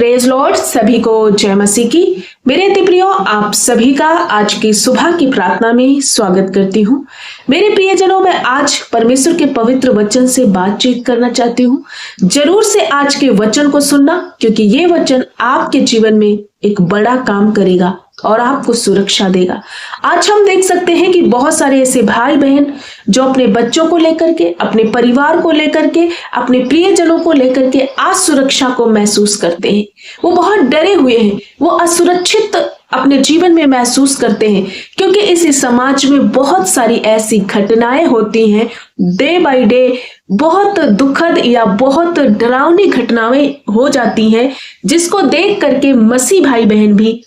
Praise Lord, सभी को जय मसीह की। मेरे अति प्रियो, आप सभी का आज की सुबह की प्रार्थना में स्वागत करती हूँ। मेरे प्रियजनों, मैं आज परमेश्वर के पवित्र वचन से बातचीत करना चाहती हूँ। जरूर से आज के वचन को सुनना, क्योंकि ये वचन आपके जीवन में एक बड़ा काम करेगा और आपको सुरक्षा देगा। आज हम देख सकते हैं कि बहुत सारे ऐसे भाई बहन जो अपने बच्चों को लेकर के, अपने परिवार को लेकर के, अपने प्रियजनों को लेकर के असुरक्षा को महसूस करते हैं। वो बहुत डरे हुए हैं, वो असुरक्षित अपने जीवन में महसूस करते हैं, क्योंकि इस समाज में बहुत सारी ऐसी घटनाएं होती हैं। डे बाय डे बहुत दुखद या बहुत डरावनी घटनाएं हो जाती हैं, जिसको देख करके मसीह भाई बहन भी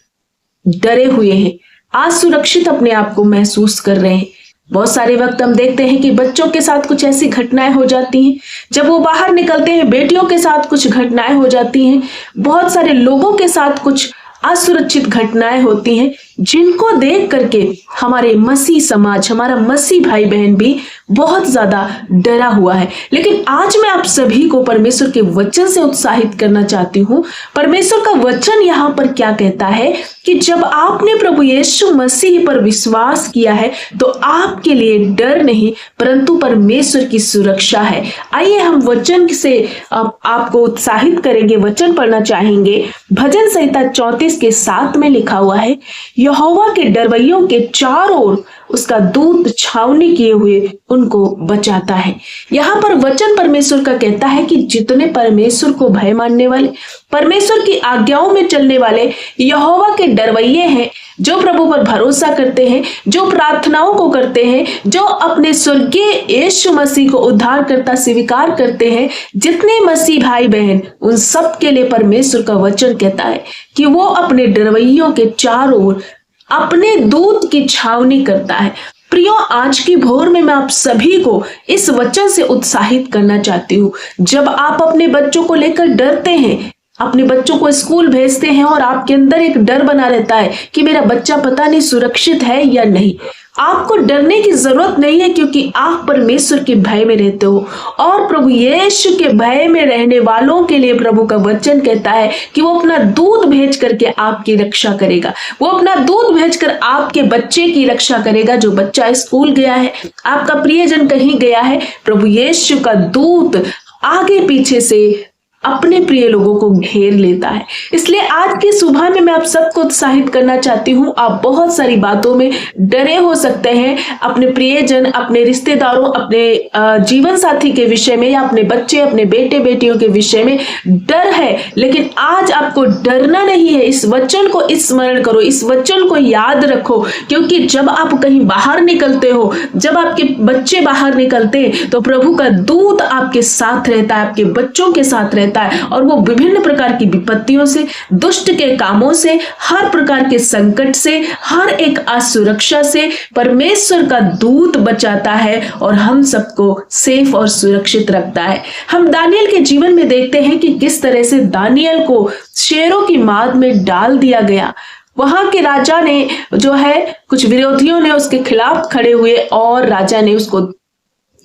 डरे हुए हैं, असुरक्षित अपने आप को महसूस कर रहे हैं। बहुत सारे वक्त हम देखते हैं कि बच्चों के साथ कुछ ऐसी घटनाएं हो जाती हैं, जब वो बाहर निकलते हैं बेटियों के साथ कुछ घटनाएं हो जाती हैं, बहुत सारे लोगों के साथ कुछ असुरक्षित घटनाएं होती हैं, जिनको देख करके हमारे मसीह समाज, हमारा मसीह भाई बहन भी बहुत ज्यादा डरा हुआ है। लेकिन आज मैं आप सभी को परमेश्वर के वचन से उत्साहित करना चाहती हूँ। परमेश्वर का वचन यहाँ पर क्या कहता है कि जब आपने प्रभु यीशु मसीह पर विश्वास किया है तो आपके लिए डर नहीं, परंतु परमेश्वर की सुरक्षा है। आइए हम वचन से आपको उत्साहित करेंगे। वचन पढ़ना चाहेंगे। भजन संहिता 34:7 में लिखा हुआ है, यहोवा के डरवैयों के चारों ओर उसका दूत छावनी किए हुए उनको बचाता है। यहाँ पर वचन परमेश्वर का कहता है कि जितने परमेश्वर को भय मानने वाले, परमेश्वर की आज्ञाओं में चलने वाले यहोवा के डरवैये हैं, जो प्रभु पर भरोसा करते हैं, जो प्रार्थनाओं को करते हैं, जो अपने स्वर्गीय यीशु मसीह को उद्धारकर्ता स्वीकार करते हैं, जितने मसीह भाई बहन, उन सब के लिए परमेश्वर का वचन कहता है कि वो अपने डरवैयों के चारों ओर अपने दूत की छावनी करता है। प्रियो, आज की भोर में मैं आप सभी को इस वचन से उत्साहित करना चाहती हूँ। जब आप अपने बच्चों को लेकर डरते हैं, अपने बच्चों को स्कूल भेजते हैं और आपके अंदर एक डर बना रहता है कि मेरा बच्चा पता नहीं सुरक्षित है या नहीं, आपको डरने की जरूरत नहीं है, क्योंकि आप परमेश्वर के भय में रहते हो और प्रभु यीशु के भय में रहने वालों के लिए प्रभु का वचन कहता है कि वो अपना दूत भेज करके आपकी रक्षा करेगा। वो अपना दूत भेजकर आपके बच्चे की रक्षा करेगा। जो बच्चा स्कूल गया है, आपका प्रियजन कहीं गया है, प्रभु यीशु का दूत आगे पीछे से अपने प्रिय लोगों को घेर लेता है। इसलिए आज की सुबह में मैं आप सबको उत्साहित करना चाहती हूँ। आप बहुत सारी बातों में डरे हो सकते हैं, अपने प्रियजन, अपने रिश्तेदारों, अपने जीवन साथी के विषय में, या अपने बच्चे, अपने बेटे बेटियों के विषय में डर है। लेकिन आज आपको डरना नहीं है। इस वचन को स्मरण करो, इस वचन को याद रखो, क्योंकि जब आप कहीं बाहर निकलते हो, जब आपके बच्चे बाहर निकलते हैं, तो प्रभु का दूत आपके साथ रहता है, आपके बच्चों के साथ रहता है, और वो विभिन्न प्रकार की विपत्तियों से, दुष्ट के कामों से, हर प्रकार के संकट से, हर एक असुरक्षा से परमेश्वर का दूत बचाता है और हम सबको सेफ और सुरक्षित रखता है। हम दानियल के जीवन में देखते हैं कि किस तरह से दानियल को शेरों की माद में डाल दिया गया। वहां के राजा ने जो है, कुछ विरोधियों ने उसके खिलाफ खड़े हुए और राजा ने उसको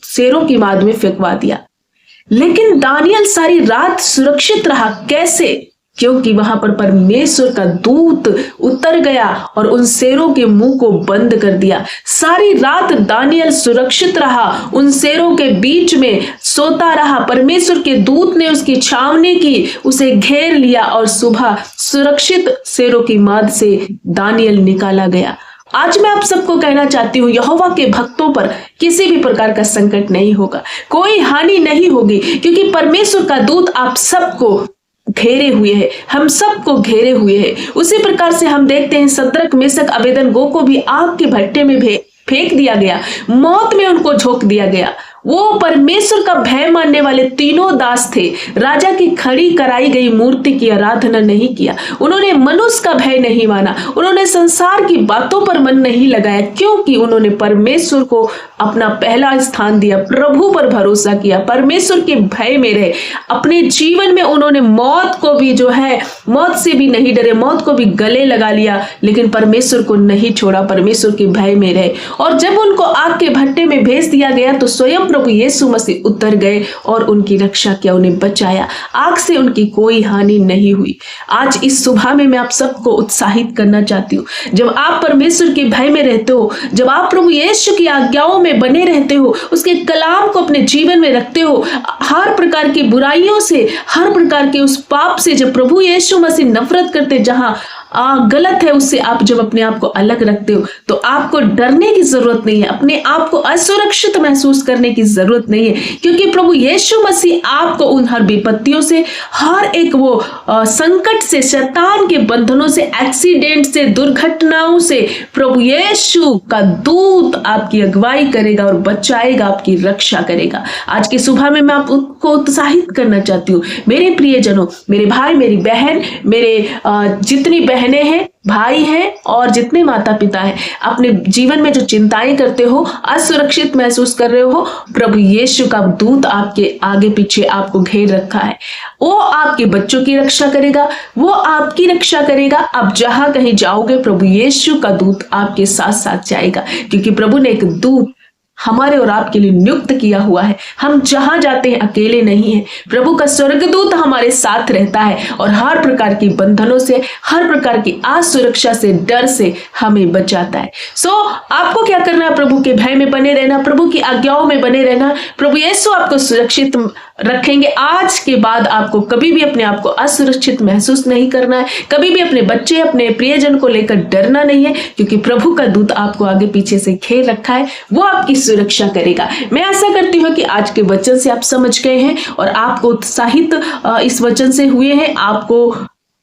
शेरों की माद में फेंकवा दिया। लेकिन दानियल सारी रात सुरक्षित रहा। कैसे? क्योंकि वहां पर परमेश्वर का दूत उतर गया और उन शेरों के मुंह को बंद कर दिया। सारी रात दानियल सुरक्षित रहा, उन शेरों के बीच में सोता रहा। परमेश्वर के दूत ने उसकी छावनी की, उसे घेर लिया और सुबह सुरक्षित शेरों की माद से दानियल निकाला गया। आज मैं आप सबको कहना चाहती हूँ, यहोवा के भक्तों पर किसी भी प्रकार का संकट नहीं होगा, कोई हानि नहीं होगी, क्योंकि परमेश्वर का दूत आप सबको घेरे हुए है, हम सबको घेरे हुए है। उसी प्रकार से हम देखते हैं शद्रक, मेशक, अबेदनगो को भी आग के भट्टे में फेंक दिया गया, मौत में उनको झोंक दिया गया। वो परमेश्वर का भय मानने वाले तीनों दास थे। राजा की खड़ी कराई गई मूर्ति की आराधना नहीं किया, उन्होंने मनुष्य का भय नहीं माना, उन्होंने संसार की बातों पर मन नहीं लगाया, क्योंकि उन्होंने परमेश्वर को अपना पहला स्थान दिया, प्रभु पर भरोसा किया, परमेश्वर के भय में रहे। अपने जीवन में उन्होंने मौत को भी जो है मौत से भी नहीं डरे, मौत को भी गले लगा लिया, लेकिन परमेश्वर को नहीं छोड़ा, परमेश्वर के भय में रहे। और जब उनको आग के भट्टे में भेज दिया गया तो स्वयं प्रभु यीशु मसीह उतर गए और उनकी रक्षा किया, उन्हें बचाया, आग से उनकी कोई हानि नहीं हुई। आज इस सुबह में मैं आप सबको उत्साहित करना चाहती हूँ, जब आप परमेश्वर के भय में रहते हो, जब आप प्रभु यीशु की आज्ञाओं में बने रहते हो, उसके कलाम को अपने जीवन में रखते हो, हर प्रकार की बुराइयों से, हर प्रकार के उस पाप से जब प्रभु यीशु मसीह नफरत करते, जहां गलत है उससे आप जब अपने आप को अलग रखते हो, तो आपको डरने की जरूरत नहीं है, अपने आप को असुरक्षित महसूस करने की जरूरत नहीं है, क्योंकि प्रभु यीशु मसीह आपको उन हर विपत्तियों से, हर एक वो संकट से, शैतान के बंधनों से, एक्सीडेंट से, दुर्घटनाओं से प्रभु यीशु का दूत आपकी अगुवाई करेगा और बचाएगा, आपकी रक्षा करेगा। आज की सुबह में मैं आपको उत्साहित करना चाहती हूँ, मेरे प्रियजनों, मेरे भाई, मेरी बहन, मेरे जितनी बहनें हैं, भाई हैं और जितने माता पिता हैं, अपने जीवन में जो चिंताएं करते हो, असुरक्षित महसूस कर रहे हो, प्रभु यीशु का दूत आपके आगे पीछे आपको घेर रखा है। वो आपके बच्चों की रक्षा करेगा, वो आपकी रक्षा करेगा। आप जहां कहीं जाओगे, प्रभु यीशु का दूत आपके साथ साथ जाएगा, क्योंकि प्रभु ने एक दूत हमारे और आपके लिए नियुक्त किया हुआ है। हम जहां जाते हैं अकेले नहीं है, प्रभु का स्वर्गदूत हमारे साथ रहता है और हर प्रकार की बंधनों से, हर प्रकार की असुरक्षा से, डर से हमें बचाता है। आपको क्या करना है? प्रभु के भय में बने रहना, प्रभु की आज्ञाओं में बने रहना। प्रभु यीशु आपको सुरक्षित रखेंगे। आज के बाद आपको कभी भी अपने आप को असुरक्षित महसूस नहीं करना है, कभी भी अपने बच्चे, अपने प्रियजन को लेकर डरना नहीं है, क्योंकि प्रभु का दूत आपको आगे पीछे से घेर रखा है, वो आपकी सुरक्षा करेगा। मैं आशा करती हूँ कि आज के वचन से आप समझ गए हैं और आपको उत्साहित इस वचन से हुए हैं, आपको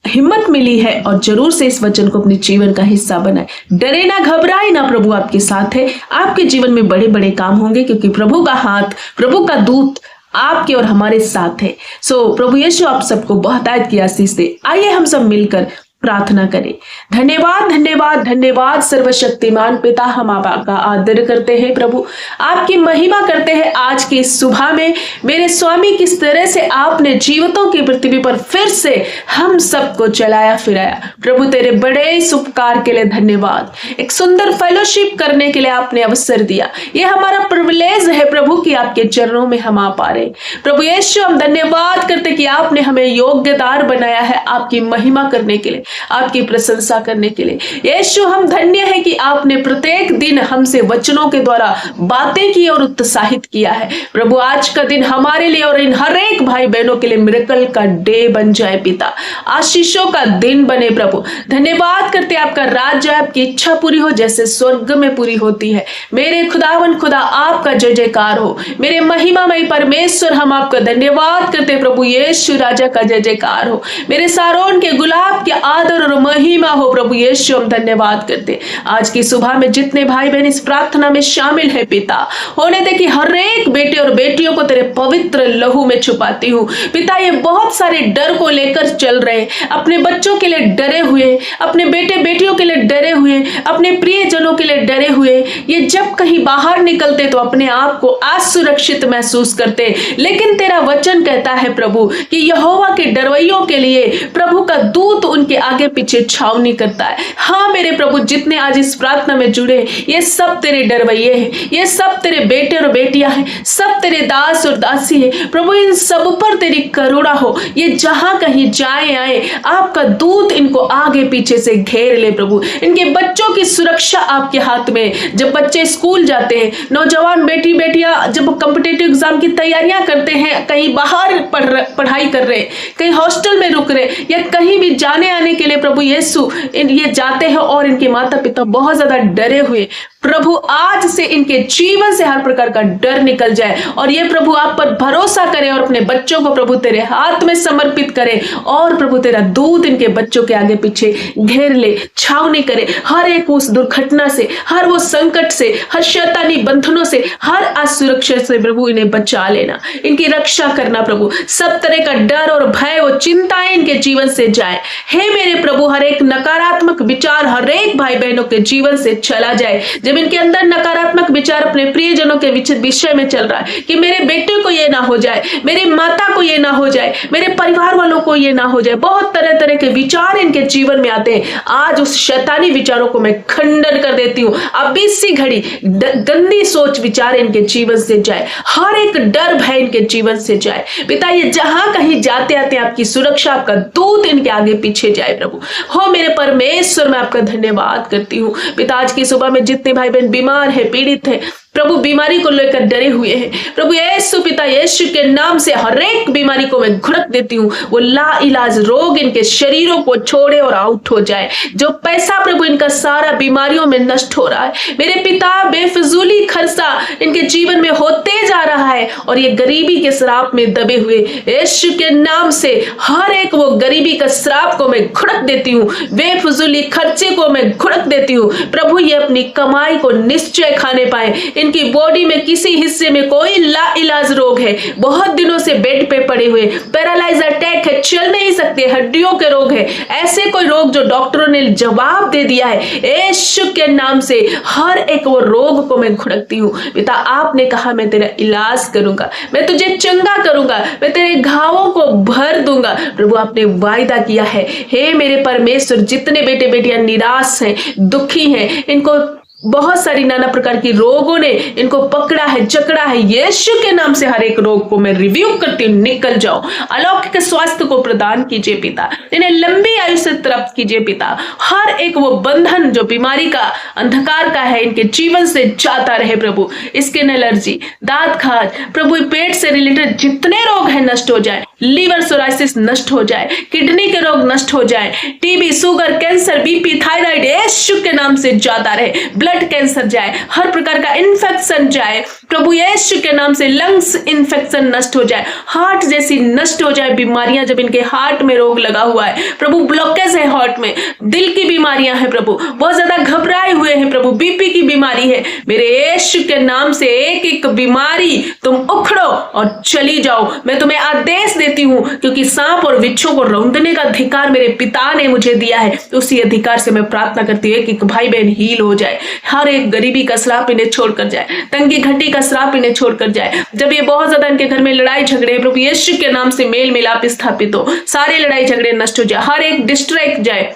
हिम्मत मिली है, और जरूर से इस वचन को अपने जीवन का हिस्सा बनाए। डरे ना, घबराए ना, प्रभु आपके साथ है। आपके जीवन में बड़े बड़े काम होंगे, क्योंकि प्रभु का हाथ, प्रभु का दूत आपके और हमारे साथ है। प्रभु यीशु आप सबको बहुतायत की आशीष दे। आइए हम सब मिलकर प्रार्थना करें। धन्यवाद, धन्यवाद, धन्यवाद सर्वशक्तिमान पिता, हम आपका आदर करते हैं प्रभु, आपकी महिमा करते हैं। आज की सुबह में मेरे स्वामी, किस तरह से आपने जीवितों की पृथ्वी पर फिर से हम सबको चलाया फिराया। प्रभु तेरे बड़े उपकार के लिए धन्यवाद। एक सुंदर फेलोशिप करने के लिए आपने अवसर दिया। ये हमारा प्रिविलेज है प्रभु कि आपके चरणों में हम आ पा रहे। प्रभु यीशु, हम धन्यवाद करते कि आपने हमें योग्यदार बनाया है आपकी महिमा करने के लिए, आपकी प्रशंसा करने के लिए। यीशु, हम धन्य है कि आपने प्रत्येक दिन हमसे वचनों के द्वारा बातें की और उत्साहित किया है। प्रभु, आज का दिन हमारे लिए और इन हर एक भाई बहनों के लिए मिरेकल का डे बन जाए पिता, आशीषों का दिन बने प्रभु। धन्यवाद करते आपका राज्य, आपकी इच्छा पूरी हो जैसे स्वर्ग में पूरी होती है। मेरे खुदावन खुदा, आपका जय जयकार हो। मेरे महिमामय परमेश्वर, हम आपका धन्यवाद करते प्रभु यीशु राजा का जय जयकार हो। मेरे सारोन के गुलाब के आदर और महिमा हो प्रभु यीशु, हम धन्यवाद करते। आज की सुबह में जितने भाई बहन इस प्रार्थना में शामिल है पिता, होने दे कि हर एक बेटे और बेटियों को तेरे पवित्र लहू में छुपाती हूँ पिता। ये बहुत सारे डर को लेकर चल रहे, अपने बच्चों के लिए डरे हुए, अपने बेटे बेटियों के लिए डरे हुए, अपने प्रियजनों के लिए डरे हुए। ये जब कहीं बाहर निकलते तो अपने आप को असुरक्षित महसूस करते, लेकिन तेरा वचन कहता है प्रभु कि यहोवा के डरवैयों के लिए प्रभु का दूत उनके आगे पीछे छावनी करता है। हाँ मेरे प्रभु, जितने आज इस प्रार्थना में जुड़े, ये सब तेरे डरवैये हैं, ये सब तेरे बेटे और बेटियां हैं, सब तेरे दास और दासी हैं प्रभु। इन सब पर तेरी करुणा हो। ये जहां कहीं जाए आए, आपका दूत इनको आगे पीछे से घेर ले प्रभु। इनके बच्चों की सुरक्षा आपके हाथ में। जब बच्चे स्कूल जाते हैं, नौजवान बेटी बेटियां जब कॉम्पिटिटिव एग्जाम की तैयारियां करते हैं, कहीं बाहर पढ़ाई कर रहे, कहीं हॉस्टल में रुक रहे, या कहीं भी जाने आने के लिए प्रभु यीशु ये जाते हैं और इनके माता पिता बहुत ज्यादा डरे हुए, प्रभु आज से इनके जीवन से हर प्रकार का डर निकल जाए और ये प्रभु आप पर भरोसा करे और अपने बच्चों को प्रभु तेरे हाथ में समर्पित करे, और प्रभु तेरा दूत इनके बच्चों के आगे पीछे घेर ले, छावनी करे। हर एक उस दुर्घटना से, हर वो संकट से, हर शैतानी बंधनों से, हर असुरक्षा से प्रभु इन्हें बचा लेना, इनकी रक्षा करना प्रभु। सब तरह का डर और भय और चिंताएं इनके जीवन से जाए। हे मेरे मेरे प्रभु हर एक नकारात्मक विचार हर एक भाई बहनों के जीवन से चला जाए। जब इनके अंदर नकारात्मक विचार अपने प्रियजनों के विषय में चल रहा है कि मेरे बेटे को ये ना हो जाए, मेरे माता को ये ना हो जाए, मेरे परिवार वालों को ये ना हो जाए, बहुत तरह तरह के विचार इनके जीवन में आते हैं। आज उस शैतानी विचारों को मैं खंडन कर देती हूँ। अब इसी घड़ी गंदी सोच विचार इनके जीवन से जाए, हर एक डर भय इनके जीवन से जाए। पिता ये जहां कहीं जाते आते आपकी सुरक्षा, आपका दूत इनके आगे पीछे जाए प्रभु। हो मेरे परमेश्वर, मैं आपका धन्यवाद करती हूँ। पिता आज की सुबह में जितने भाई बहन बीमार है, पीड़ित है प्रभु, बीमारी को लेकर डरे हुए हैं प्रभु यीशु, पिता यीशु के नाम से हर एक बीमारी को मैं घुड़क देती हूँ। वो ला इलाज रोग इनके शरीरों को छोड़े और आउट हो जाए। जो पैसा प्रभु इनका सारा बीमारियों में नष्ट हो रहा है मेरे पिता, बेफजूली खर्चा इनके जीवन में होते जा रहा है और ये गरीबी के श्राप में दबे हुए यीशु के नाम से हर एक वो गरीबी का श्राप को मैं घुड़क देती हूँ, बेफजूली खर्चे को मैं घुड़क देती हूँ प्रभु। ये अपनी कमाई को निश्चय खाने पाए। इनकी बॉडी में किसी हिस्से में कोई लाइलाज रोग है, बहुत दिनों से बेड पे पड़े हुए, पैरालाइज अटैक है, चल नहीं सकते, हड्डियों के रोग है, ऐसे कोई रोग जो डॉक्टरों ने जवाब दे दिया है, यीशु के नाम से हर एक वो रोग को मैं घुड़कती हूँ। पिता आपने कहा मैं तेरा इलाज करूंगा, मैं तुझे चंगा करूंगा, मैं तेरे घावों को भर दूंगा प्रभु, आपने वायदा किया है। हे मेरे परमेश्वर, जितने बेटे बेटियां निराश हैं, दुखी हैं, इनको बहुत सारी नाना प्रकार की रोगों ने इनको पकड़ा है, जकड़ा है, यीशु के नाम से हर एक रोग को मैं रिव्यू करती हूँ, निकल जाओ। अलौकिक स्वास्थ्य को प्रदान कीजिए पिता, इन्हें लंबी आयु से प्राप्त कीजिए पिता। हर एक वो बंधन जो बीमारी का, अंधकार का है, इनके जीवन से जाता रहे प्रभु। स्किन एलर्जी, दांत खाज प्रभु, पेट से रिलेटेड जितने रोग हैं नष्ट हो जाए, लीवर सोराइसिस नष्ट हो जाए, किडनी के रोग नष्ट हो जाए, TB, sugar, cancer, BP, thyroid यीशु के नाम से जाता रहे, ब्लड कैंसर जाए, हर प्रकार का इन्फेक्शन जाए प्रभु यीशु के नाम से, लंग्स इन्फेक्शन नष्ट हो जाए, हार्ट जैसी नष्ट हो जाए बीमारियां, जब इनके हार्ट में रोग लगा हुआ है प्रभु, ब्लॉकेज है हार्ट में, दिल की बीमारियां हैं प्रभु, बहुत ज्यादा घबराए हुए हैं प्रभु, बीपी की बीमारी है, मेरे यीशु के नाम से एक एक बीमारी तुम उखड़ो और चली जाओ। मैं तुम्हें आदेश देती हूँ, क्योंकि सांप और बिच्छू को रौंदने का अधिकार मेरे पिता ने मुझे दिया है, उसी अधिकार से मैं प्रार्थना करती हूँ कि भाई बहन हील हो जाए, हर एक गरीबी का श्राप इन्हें छोड़कर जाए, तंगी घटी का श्राप इन्हें छोड़कर जाए। जब ये बहुत ज्यादा इनके घर में लड़ाई झगड़े प्रभु यीशु के नाम से मेल मिलाप स्थापित हो, सारे लड़ाई झगड़े नष्ट हो जाए, हर एक डिस्ट्रैक्ट जाए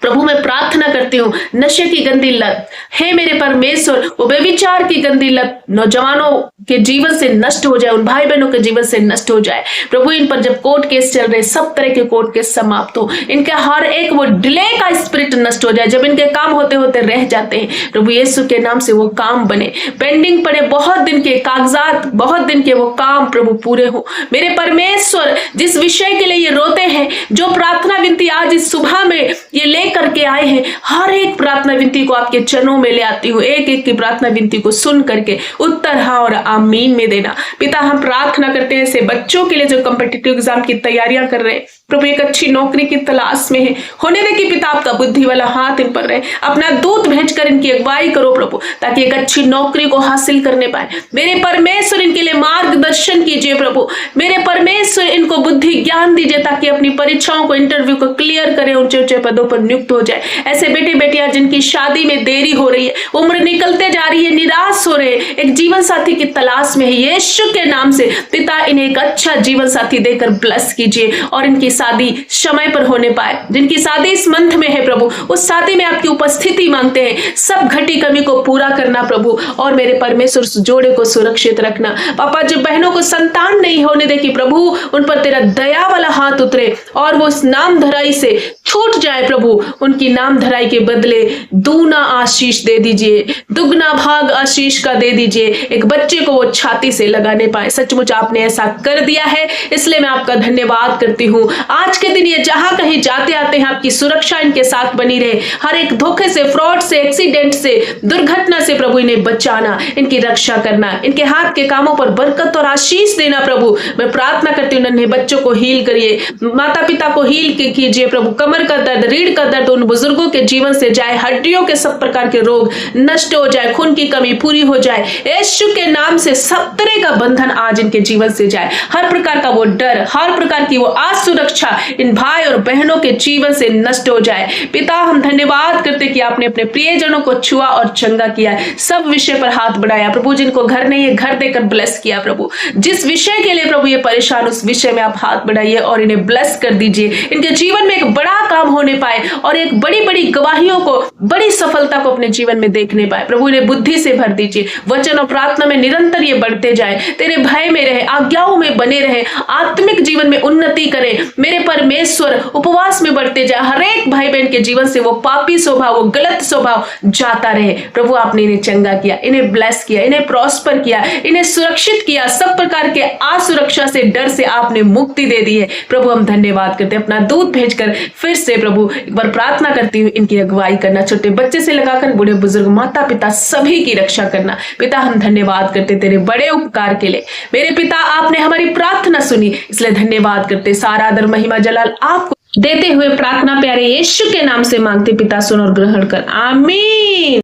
प्रभु। मैं प्रार्थना करती हूँ नशे की गंदी लत, हे मेरे परमेश्वर, वो बेविचार की गंदी लत नौजवानों के जीवन से नष्ट हो जाए, उन भाई बहनों के जीवन से नष्ट हो जाए प्रभु। इन पर जब कोर्ट केस चल रहे, सब तरह के कोर्ट केस समाप्त हो, इनका हर एक वो डिले का स्पिरिट नष्ट हो जाए, जब इनके काम होते होते रह जाते हैं प्रभु यीशु के नाम से वो काम बने, पेंडिंग पड़े बहुत दिन के कागजात, बहुत दिन के वो काम प्रभु पूरे हो मेरे परमेश्वर। जिस विषय के लिए ये रोते हैं, जो प्रार्थना विनती आज इस सुबह में ये ले करके आए हैं, हर एक प्रार्थना विनती को आपके चरणों में ले आती हूँ, एक एक की प्रार्थना विनती को सुन करके उत्तर हाँ और आमीन में देना पिता। हम प्रार्थना करते हैं ऐसे बच्चों के लिए जो कॉम्पिटिटिव एग्जाम की तैयारियां कर रहे हैं प्रभु, एक अच्छी नौकरी की तलाश में है, होने दे कि पिता आपका बुद्धि वाला हाथ इन पर रहे, अपना दूत भेजकर इनकी अगुवाई करो प्रभु, ताकि एक अच्छी नौकरी को हासिल करने पाए मेरे परमेश्वर। इनके लिए मार्गदर्शन कीजिए प्रभु, मेरे परमेश्वर इनको बुद्धि ज्ञान दीजिए, ताकि अपनी परीक्षाओं को, इंटरव्यू को क्लियर करें, ऊंचे ऊंचे पदों पर नियुक्त हो जाए। ऐसे बेटे बेटियां जिनकी शादी में देरी हो रही है, उम्र निकलते जा रही है, निराश हो रहे हैं, एक जीवन साथी की तलाश में है, यीशु के नाम से पिता इन्हें एक अच्छा जीवन साथी देकर ब्लेस कीजिए और इनकी शादी समय पर होने पाए। जिनकी शादी इस मंथ में है प्रभु, उस शादी में आपकी उपस्थिति मांगते हैं, सब घटी कमी को पूरा करना प्रभु, और मेरे परमेश्वर उस जोड़े को सुरक्षित रखना पापा। जो बहनों को संतान नहीं होने दे कि प्रभु उन पर तेरा दया वाला हाथ उतरे और वो उस नाम धराई से छूट जाए प्रभु, उनकी नाम धराई के बदले दूना आशीष दे दीजिए, दुगना भाग आशीष का दे दीजिए, एक बच्चे को वो छाती से लगाने पाए। सचमुच आपने ऐसा कर दिया है, इसलिए मैं आपका धन्यवाद करती हूँ। आज के दिन ये जहां कहीं जाते आते हैं, आपकी सुरक्षा इनके साथ बनी रहे, हर एक धोखे से, फ्रॉड से, एक्सीडेंट से, दुर्घटना से प्रभु इन्हें बचाना, इनकी रक्षा करना, इनके हाथ के कामों पर बरकत और आशीष देना प्रभु। मैं प्रार्थना करती हूँ नन्हे बच्चों को हील करिए, माता पिता को हील कीजिए प्रभु, कमर कमर का दर्द, रीढ़ का दर्द उन बुजुर्गों के जीवन से जाए, हड्डियों के सब प्रकार के रोग नष्ट हो जाए, खून की कमी पूरी हो जाए, यीशु के नाम से सब तरह का बंधन आज इनके जीवन से जाए, हर प्रकार का वो डर, हर प्रकार की वो असुरक्षा इन भाई और बहनों के जीवन से नष्ट हो जाए। पिता, हम धन्यवाद करते कि आपने अपने प्रियजनों को छुआ और चंगा किया, सब विषय पर हाथ बढ़ाया प्रभु। जिनको घर नहीं है, घर देकर ब्लेस किया प्रभु। जिस विषय के लिए प्रभु ये परेशान, उस विषय में आप हाथ बढ़ाइए और इन्हें ब्लेस कर दीजिए। इनके जीवन में एक बड़ा काम होने पाए और एक बड़ी बड़ी गवाहियों को, बड़ी सफलता को अपने जीवन में देखने पाए प्रभु। इन्हें बुद्धि से भर दीजिए, वचन और प्रार्थना में निरंतर ये बढ़ते जाए, तेरे भय में रहे, आज्ञाओं में बने रहे, आत्मिक जीवन में उन्नति करें मेरे परमेश्वर। उपवास में बढ़ते जाए, हर एक भाई बहन के जीवन से वो पापी स्वभाव, वो गलत स्वभाव जाता रहे प्रभु। आपने इन्हें चंगा किया, इन्हें ब्लेस किया, इन्हें प्रॉस्पर किया, इन्हें सुरक्षित किया, सब प्रकार के असुरक्षा से, डर से आपने मुक्ति दे दी है प्रभु। हम धन्यवाद करते हैं। अपना दूध भेजकर फिर से प्रभु एक बार प्रार्थना करती हूँ, इनकी अगुवाई करना, छोटे बच्चे से लगाकर बूढ़े बुजुर्ग, माता पिता सभी की रक्षा करना। पिता, हम धन्यवाद करते तेरे बड़े उपकार के लिए। मेरे पिता, आपने हमारी प्रार्थना सुनी, इसलिए धन्यवाद करते। सारा आदर महिमा जलाल आपको देते हुए प्रार्थना प्यारे यीशु के नाम से मांगते पिता, सुन और ग्रहण कर, आमीन।